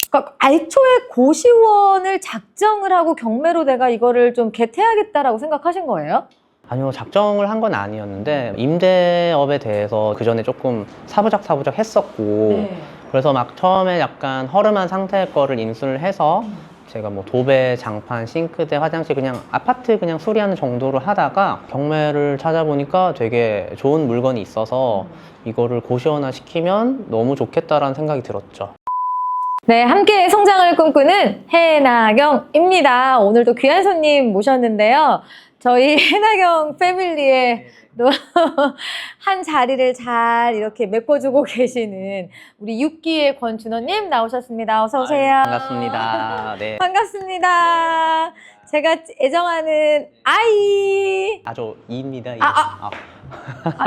그러니까 애초에 고시원을 작정을 하고 경매로 내가 이거를 좀 겟해야겠다라고 생각하신 거예요? 아니요, 작정을 한 건 아니었는데 임대업에 대해서 그 전에 조금 사부작 했었고 그래서 막 처음에 약간 허름한 상태의 거를 인수를 해서 제가 뭐 도배, 장판, 싱크대, 화장실 그냥 아파트 그냥 수리하는 정도로 하다가 경매를 찾아보니까 되게 좋은 물건이 있어서 이거를 고시원화 시키면 너무 좋겠다라는 생각이 들었죠. 네, 함께 성장을 꿈꾸는 해나경입니다. 오늘도 귀한 손님 모셨는데요. 저희 해나경 패밀리에 한 자리를 잘 이렇게 메꿔주고 계시는 우리 6기의 권준호님 나오셨습니다. 어서 오세요. 반갑습니다. 네. 반갑습니다. 제가 애정하는 아이. 저 이입니다.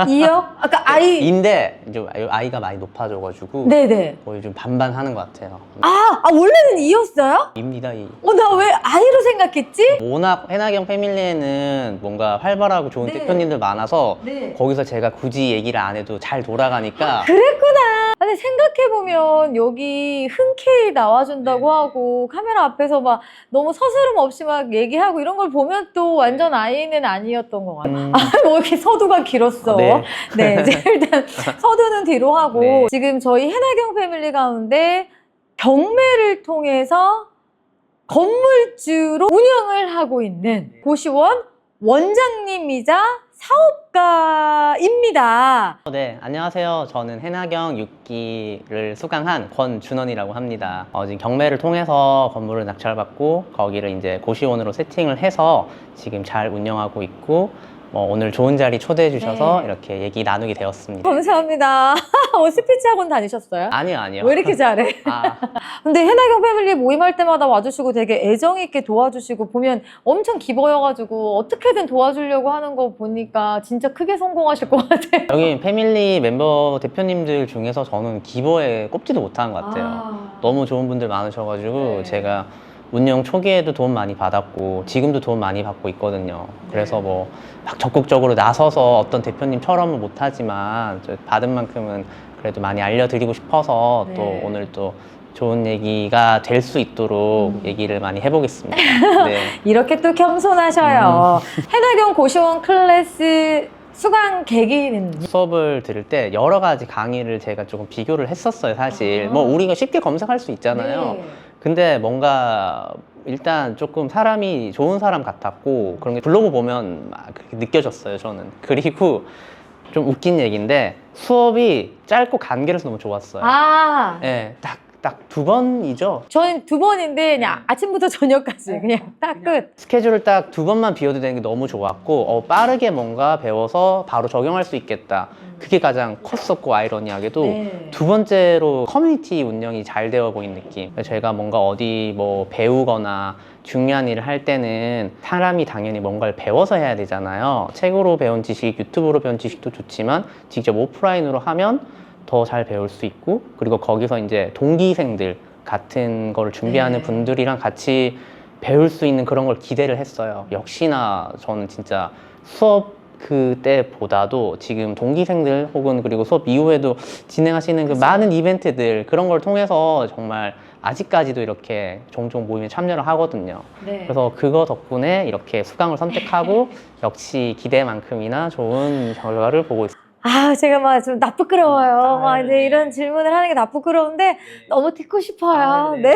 이요? 아까 아이. 인데 이제 아이가 많이 높아져가지고 네네. 거의 좀 반반 하는 것 같아요. 원래는 이였어요? 입니다. 나 왜 아이로 생각했지? 워낙 해나경 패밀리에는 뭔가 활발하고 좋은 네. 대표님들 많아서 네. 거기서 제가 굳이 얘기를 안 해도 잘 돌아가니까 그랬구나. 근데 생각해보면 여기 흔쾌히 나와준다고 하고 카메라 앞에서 막 너무 서스럼 없이 막 얘기하고 이런 걸 보면 또 완전 아이는 아니었던 것 같아요. 뭐 이렇게 서두가 길었어. 네. 네, 이제 일단 서두는 뒤로 하고 네. 지금 저희 해나경 패밀리 가운데 경매를 통해서 건물주로 운영을 하고 있는 고시원 원장님이자 사업가입니다. 네, 안녕하세요. 저는 해나경 6기를 수강한 권준원이라고 합니다. 지금 경매를 통해서 건물을 낙찰받고 거기를 이제 고시원으로 세팅을 해서 지금 잘 운영하고 있고 오늘 좋은 자리 초대해 주셔서 네. 이렇게 얘기 나누게 되었습니다. 감사합니다. 스피치 학원 다니셨어요? 아니요. 왜 이렇게 잘해? 근데 해나경 패밀리 모임할 때마다 와주시고 되게 애정 있게 도와주시고 보면 엄청 기버여가지고 어떻게든 도와주려고 하는 거 보니까 진짜 크게 성공하실 것 같아요. 여기 패밀리 멤버 대표님들 중에서 저는 기버에 꼽지도 못한 것 같아요. 너무 좋은 분들 많으셔가지고 네. 제가 운영 초기에도 도움 많이 받았고 지금도 도움 많이 받고 있거든요. 그래서 뭐 막 적극적으로 나서서 어떤 대표님처럼은 못하지만 받은 만큼은 그래도 많이 알려드리고 싶어서 네. 또 오늘 또 좋은 얘기가 될 수 있도록 얘기를 많이 해보겠습니다. 네. 이렇게 또 겸손하셔요. 해나경 고시원 클래스 수강 계기는? 수업을 들을 때 여러 가지 강의를 제가 조금 비교를 했었어요, 사실. 뭐 우리가 쉽게 검색할 수 있잖아요. 네. 근데 뭔가 일단 조금 사람이 좋은 사람 같았고 그런 게 블로그 보면 막 그렇게 느껴졌어요, 저는. 그리고 좀 웃긴 얘기인데 수업이 짧고 간결해서 너무 좋았어요. 네, 딱 2번이죠. 저는 2번인데 그냥 아침부터 저녁까지 그냥 딱 끝. 스케줄을 딱 2번만 비워도 되는 게 너무 좋았고 빠르게 뭔가 배워서 바로 적용할 수 있겠다. 그게 가장 컸었고 아이러니하게도 네. 두 번째로 커뮤니티 운영이 잘 되어 보인 느낌. 제가 뭔가 어디 뭐 배우거나 중요한 일을 할 때는 사람이 당연히 뭔가를 배워서 해야 되잖아요. 책으로 배운 지식, 유튜브로 배운 지식도 좋지만 직접 오프라인으로 하면 더 잘 배울 수 있고 그리고 거기서 이제 동기생들 같은 거를 준비하는 네. 분들이랑 같이 배울 수 있는 그런 걸 기대를 했어요. 역시나 저는 진짜 수업 그때보다도 지금 동기생들 혹은 그리고 수업 이후에도 진행하시는 그 많은 이벤트들 그런 걸 통해서 정말 아직까지도 이렇게 종종 모임에 참여를 하거든요. 네. 그래서 그거 덕분에 이렇게 수강을 선택하고 역시 기대만큼이나 좋은 결과를 보고 있습니다. 제가 막 좀 나쁘끄러워요. 막 이제 이런 질문을 하는 게 나쁘끄러운데 너무 듣고 싶어요. 네.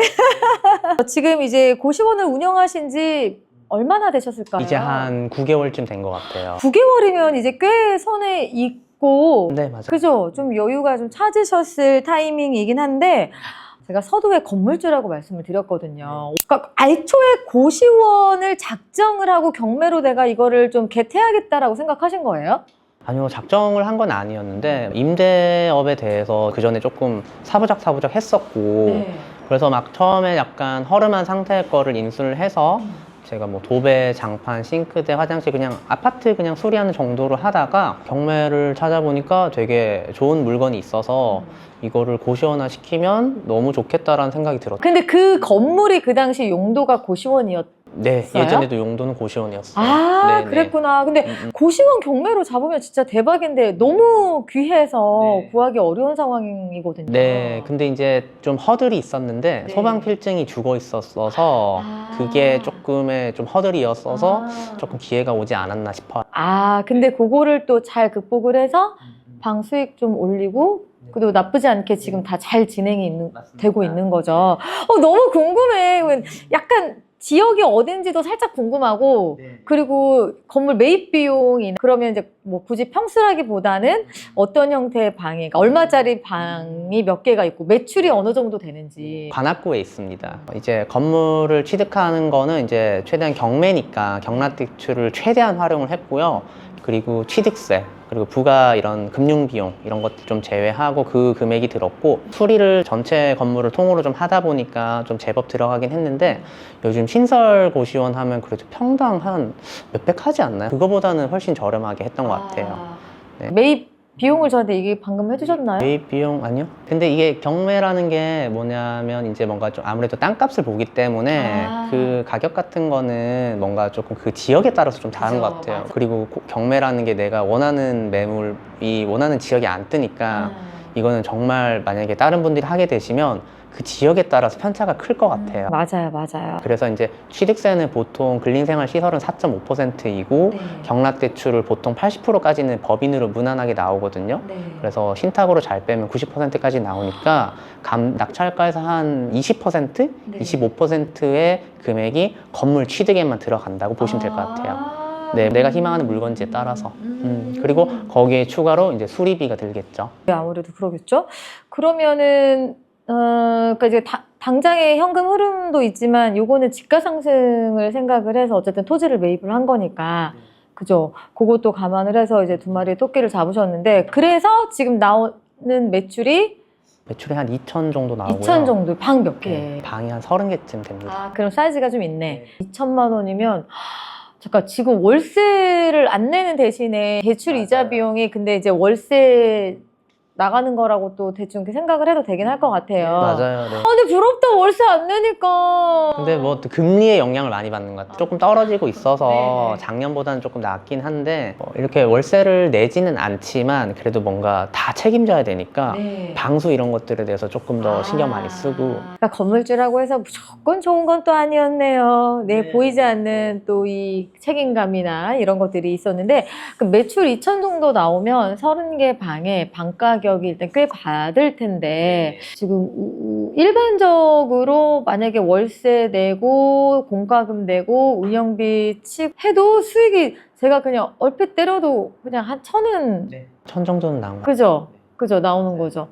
지금 이제 고시원을 운영하신 지 얼마나 되셨을까요? 이제 한 9개월쯤 된 것 같아요. 9개월이면 이제 꽤 손에 익고 네, 맞아요. 그죠? 좀 여유가 좀 찾으셨을 타이밍이긴 한데 제가 서두에 건물주라고 말씀을 드렸거든요. 그러니까 애초에 고시원을 작정을 하고 경매로 내가 이거를 좀 겟해야겠다라고 생각하신 거예요? 아니요, 작정을 한 건 아니었는데 임대업에 대해서 그 전에 조금 사부작 했었고 그래서 막 처음에 약간 허름한 상태의 거를 인수를 해서 제가 뭐 도배, 장판, 싱크대, 화장실 그냥 아파트 그냥 수리하는 정도로 하다가 경매를 찾아보니까 되게 좋은 물건이 있어서 이거를 고시원화 시키면 너무 좋겠다라는 생각이 들었어요. 근데 그 건물이 그 당시 용도가 고시원이었 네, 예전에도 용도는 고시원이었어요. 아, 네네. 그랬구나. 근데 고시원 경매로 잡으면 진짜 대박인데 너무 귀해서 네. 구하기 어려운 상황이거든요. 네, 근데 이제 좀 허들이 있었는데 네. 소방 필증이 죽어 있었어서 그게 조금의 좀 허들이었어서 조금 기회가 오지 않았나 싶어요. 근데 그거를 또 잘 극복을 해서 방 수익 좀 올리고 그리고 나쁘지 않게 지금 다 잘 진행이 되고 있는 거죠. 너무 궁금해. 약간 지역이 어딘지도 살짝 궁금하고 그리고 건물 매입 비용이 그러면 이제 뭐 굳이 평수라기보다는 어떤 형태의 방이 그러니까 얼마짜리 방이 몇 개가 있고 매출이 어느 정도 되는지. 관악구에 있습니다. 이제 건물을 취득하는 거는 이제 최대한 경매니까 경락대출을 최대한 활용을 했고요. 그리고 취득세, 그리고 부가 이런 금융비용 이런 것들 좀 제외하고 그 금액이 들었고 수리를 전체 건물을 통으로 좀 하다 보니까 좀 제법 들어가긴 했는데 요즘 신설 고시원 하면 그래도 평당 한 몇백 하지 않나요? 그거보다는 훨씬 저렴하게 했던 것 같아요. 네. 매입 비용을 저한테 이게 방금 해주셨나요? 매입 비용 아니요? 근데 이게 경매라는 게 뭐냐면 이제 뭔가 좀 아무래도 땅값을 보기 때문에 그 가격 같은 거는 뭔가 조금 그 지역에 따라서 좀 다른 것 같아요. 맞아. 그리고 경매라는 게 내가 원하는 매물이 원하는 지역이 안 뜨니까 이거는 정말 만약에 다른 분들이 하게 되시면 그 지역에 따라서 편차가 클 것 같아요. 맞아요. 그래서 이제 취득세는 보통 근린생활시설은 4.5%이고 경락대출을 보통 80%까지는 법인으로 무난하게 나오거든요. 그래서 신탁으로 잘 빼면 90%까지 나오니까 낙찰가에서 한 20%? 25%의 금액이 건물 취득에만 들어간다고 보시면 될 것 같아요. 네, 내가 희망하는 물건지에 따라서. 그리고 거기에 추가로 이제 수리비가 들겠죠. 네, 아무래도 그러겠죠. 그러면은 그러니까 이제 당장의 현금 흐름도 있지만 요거는 집가 상승을 생각을 해서 어쨌든 토지를 매입을 한 거니까 그죠. 그것도 감안을 해서 이제 두 마리의 토끼를 잡으셨는데 그래서 지금 나오는 매출이 한 2천 정도 나오고요. 2천 정도, 방 몇 개? 네, 방이 한 30개쯤 됩니다. 그럼 사이즈가 좀 있네. 2천만 원이면 잠깐 지금 월세를 안 내는 대신에 대출 이자 비용이 근데 이제 월세 나가는 거라고 또 대충 이렇게 생각을 해도 되긴 할 것 같아요. 맞아요. 네. 근데 부럽다. 월세 안 내니까. 근데 뭐 금리의 영향을 많이 받는 것 같아요. 조금 떨어지고 있어서 네네. 작년보다는 조금 낫긴 한데 이렇게 월세를 내지는 않지만 그래도 뭔가 다 책임져야 되니까 네. 방수 이런 것들에 대해서 조금 더 신경 많이 쓰고. 그러니까 건물주라고 해서 무조건 좋은 건 또 아니었네요. 보이지 않는 또 이 책임감이나 이런 것들이 있었는데 그 매출 2천 정도 나오면 30개 방에 방 가격이 일단 꽤 받을 텐데 지금 일반적으로 만약에 월세 내고 공과금 내고 운영비 치고 해도 수익이 제가 그냥 얼핏 때려도 그냥 한 1,000은 1,000 정도는 나온 것 같아요. 그죠 나오는 거죠.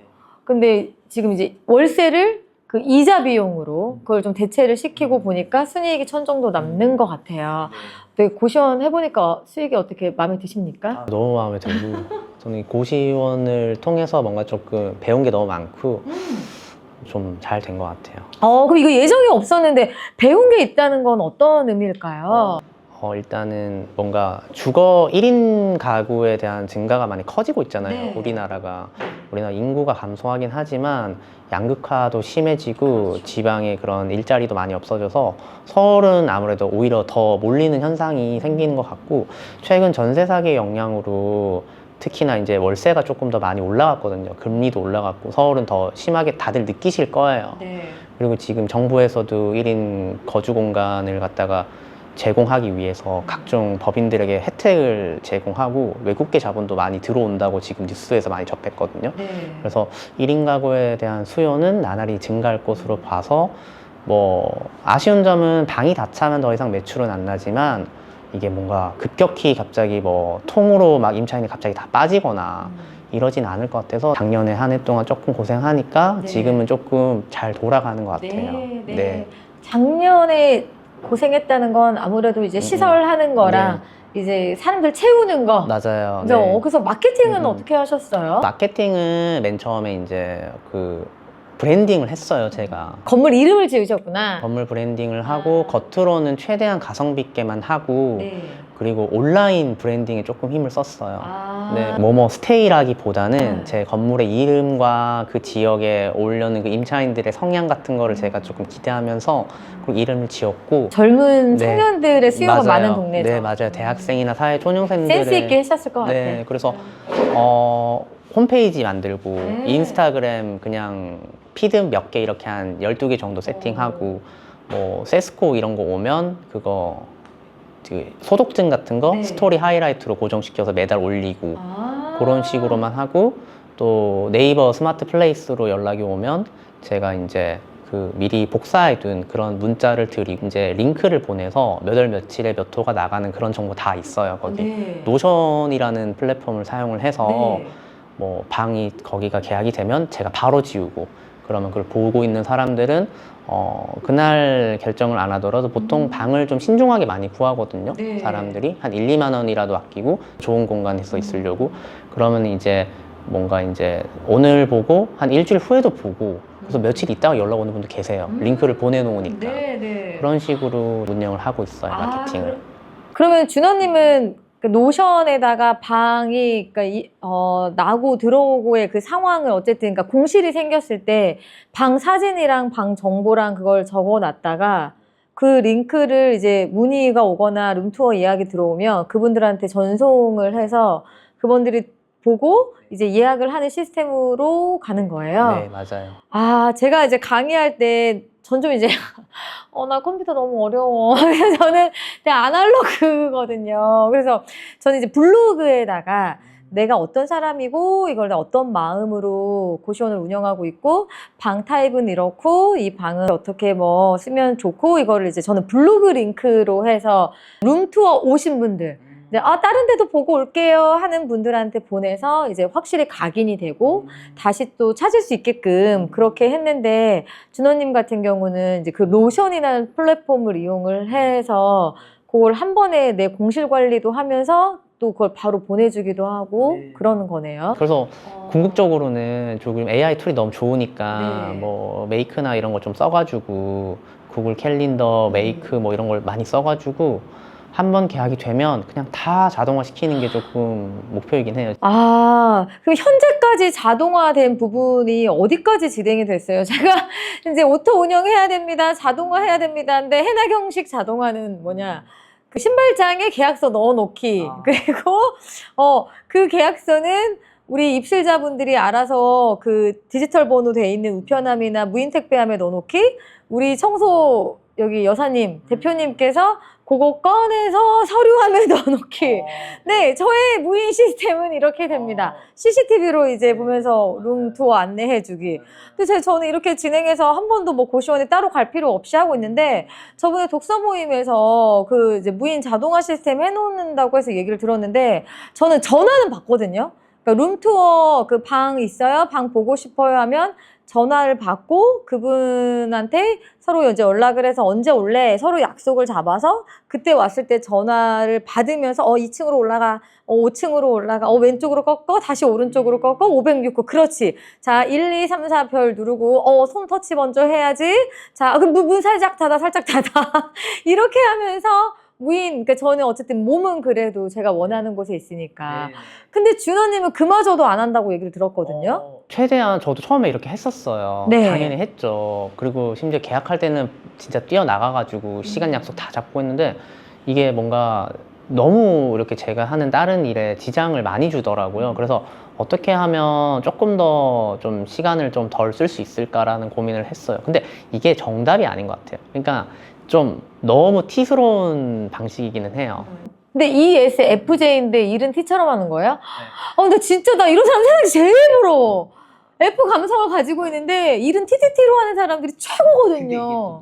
근데 지금 이제 월세를 그 이자 비용으로 그걸 좀 대체를 시키고 보니까 순이익이 1,000 정도 남는 것 같아요. 근데 고시원 해보니까 수익이 어떻게 마음에 드십니까? 너무 마음에 들고 저는 이 고시원을 통해서 뭔가 조금 배운 게 너무 많고 좀 잘 된 것 같아요. 그럼 이거 예정이 없었는데 배운 게 있다는 건 어떤 의미일까요? 일단은 뭔가 주거 1인 가구에 대한 증가가 많이 커지고 있잖아요. 네. 우리나라 인구가 감소하긴 하지만 양극화도 심해지고 지방에 그런 일자리도 많이 없어져서 서울은 아무래도 오히려 더 몰리는 현상이 생기는 것 같고 최근 전세 사기의 영향으로 특히나 이제 월세가 조금 더 많이 올라갔거든요. 금리도 올라갔고 서울은 더 심하게 다들 느끼실 거예요. 그리고 지금 정부에서도 1인 거주 공간을 갖다가 제공하기 위해서 각종 법인들에게 혜택을 제공하고 외국계 자본도 많이 들어온다고 지금 뉴스에서 많이 접했거든요. 그래서 1인 가구에 대한 수요는 나날이 증가할 것으로 봐서 뭐 아쉬운 점은 방이 다 차면 더 이상 매출은 안 나지만 이게 뭔가 급격히 갑자기 뭐 통으로 막 임차인이 갑자기 다 빠지거나 이러진 않을 것 같아서 작년에 한 해 동안 조금 고생하니까 지금은 조금 잘 돌아가는 것 같아요. 네. 작년에 고생했다는 건 아무래도 이제 시설하는 거랑 이제 사람들 채우는 거. 맞아요. 그죠? 그래서 마케팅은 어떻게 하셨어요? 마케팅은 맨 처음에 이제 그 브랜딩을 했어요, 제가. 건물 이름을 지으셨구나. 건물 브랜딩을 하고 겉으로는 최대한 가성비 있게만 하고 네. 그리고 온라인 브랜딩에 조금 힘을 썼어요. 아. 네, 뭐뭐 스테이라기보다는 네. 제 건물의 이름과 그 지역에 오려는 그 임차인들의 성향 같은 거를 제가 조금 기대하면서 그 이름을 지었고 젊은 네. 청년들의 수요가 맞아요. 많은 동네죠. 네, 맞아요. 대학생이나 사회 초년생들의 센스 있게 하셨을 것 같아. 네, 그래서 홈페이지 만들고 인스타그램 그냥 피드 몇 개 이렇게 한 12개 정도 세팅하고 뭐 세스코 이런 거 오면 그거 그 소독증 같은 거 네. 스토리 하이라이트로 고정시켜서 매달 올리고 아. 그런 식으로만 하고 또 네이버 스마트 플레이스로 연락이 오면 제가 이제 그 미리 복사해둔 그런 문자를 드리고 이제 링크를 보내서 몇 월 며칠에 몇 호가 나가는 그런 정보 다 있어요 거기. 네. 노션이라는 플랫폼을 사용을 해서 네. 뭐 방이 거기가 계약이 되면 제가 바로 지우고 그러면 그걸 보고 있는 사람들은 그날 결정을 안 하더라도 보통 방을 좀 신중하게 많이 구하거든요. 네. 사람들이 한 1, 2만 원이라도 아끼고 좋은 공간에서 있으려고 그러면 이제 뭔가 이제 오늘 보고 한 일주일 후에도 보고 그래서 며칠 있다가 연락 오는 분도 계세요. 링크를 보내놓으니까 네, 네. 그런 식으로 운영을 하고 있어요. 마케팅을. 그러면 준호님은 그 노션에다가 방이 그러니까 나고 들어오고의 그 상황을 어쨌든 그러니까 공실이 생겼을 때 방 사진이랑 방 정보랑 그걸 적어놨다가 그 링크를 이제 문의가 오거나 룸투어 예약이 들어오면 그분들한테 전송을 해서 그분들이 보고 이제 예약을 하는 시스템으로 가는 거예요. 네, 맞아요. 아, 제가 이제 강의할 때 전 좀 이제 나 컴퓨터 너무 어려워. 그래서 저는 그냥 아날로그거든요. 그래서 저는 이제 블로그에다가 내가 어떤 사람이고 이걸 어떤 마음으로 고시원을 운영하고 있고 방 타입은 이렇고 이 방은 어떻게 뭐 쓰면 좋고 이거를 이제 저는 블로그 링크로 해서 룸투어 오신 분들 다른 데도 보고 올게요 하는 분들한테 보내서 이제 확실히 각인이 되고 다시 또 찾을 수 있게끔 그렇게 했는데 준호님 같은 경우는 이제 그 노션이라는 플랫폼을 이용을 해서 그걸 한 번에 내 공실 관리도 하면서 또 그걸 바로 보내주기도 하고 그러는 거네요. 그래서 궁극적으로는 조금 AI 툴이 너무 좋으니까 네. 뭐 메이크나 이런 거 좀 써가지고 구글 캘린더, 메이크 뭐 이런 걸 많이 써가지고 한 번 계약이 되면 그냥 다 자동화 시키는 게 조금 목표이긴 해요. 아, 그럼 현재까지 자동화된 부분이 어디까지 진행이 됐어요? 제가 이제 오토 운영해야 됩니다. 자동화 해야 됩니다. 근데 해나경식 자동화는 뭐냐? 그 신발장에 계약서 넣어놓기. 그리고, 그 계약서는 우리 입실자분들이 알아서 그 디지털 번호 돼 있는 우편함이나 무인택배함에 넣어놓기. 우리 청소 여기 여사님, 대표님께서 그거 꺼내서 서류함에 넣어놓기. 네, 저의 무인 시스템은 이렇게 됩니다. CCTV로 이제 보면서 룸투어 안내해주기. 근데 저는 이렇게 진행해서 한 번도 뭐 고시원에 따로 갈 필요 없이 하고 있는데 저번에 독서 모임에서 그 이제 무인 자동화 시스템 해놓는다고 해서 얘기를 들었는데 저는 전화는 받거든요. 그러니까 룸투어 그 방 있어요? 방 보고 싶어요? 하면 전화를 받고 그분한테 서로 이제 연락을 해서 언제 올래 서로 약속을 잡아서 그때 왔을 때 전화를 받으면서 2층으로 올라가 5층으로 올라가 왼쪽으로 꺾어 다시 오른쪽으로 꺾어 506호 그렇지 자 1, 2, 3, 4 별 누르고 손 터치 먼저 해야지 자 그럼 문 살짝 닫아 이렇게 하면서 무인, 그러니까 저는 어쨌든 몸은 그래도 제가 원하는 곳에 있으니까. 근데 준호님은 그마저도 안 한다고 얘기를 들었거든요. 최대한 저도 처음에 이렇게 했었어요. 네. 당연히 했죠. 그리고 심지어 계약할 때는 진짜 뛰어나가가지고 시간 약속 다 잡고 했는데 이게 뭔가 너무 이렇게 제가 하는 다른 일에 지장을 많이 주더라고요. 그래서 어떻게 하면 조금 더 좀 시간을 좀 덜 쓸 수 있을까라는 고민을 했어요. 근데 이게 정답이 아닌 것 같아요. 그러니까 좀 너무 T스러운 방식이기는 해요. 근데 ESFJ인데 일은 T처럼 하는 거예요? 근데 진짜 나 이런 사람 세상에 제일 부러워. F 감성을 가지고 있는데 일은 TTT로 하는 사람들이 최고거든요.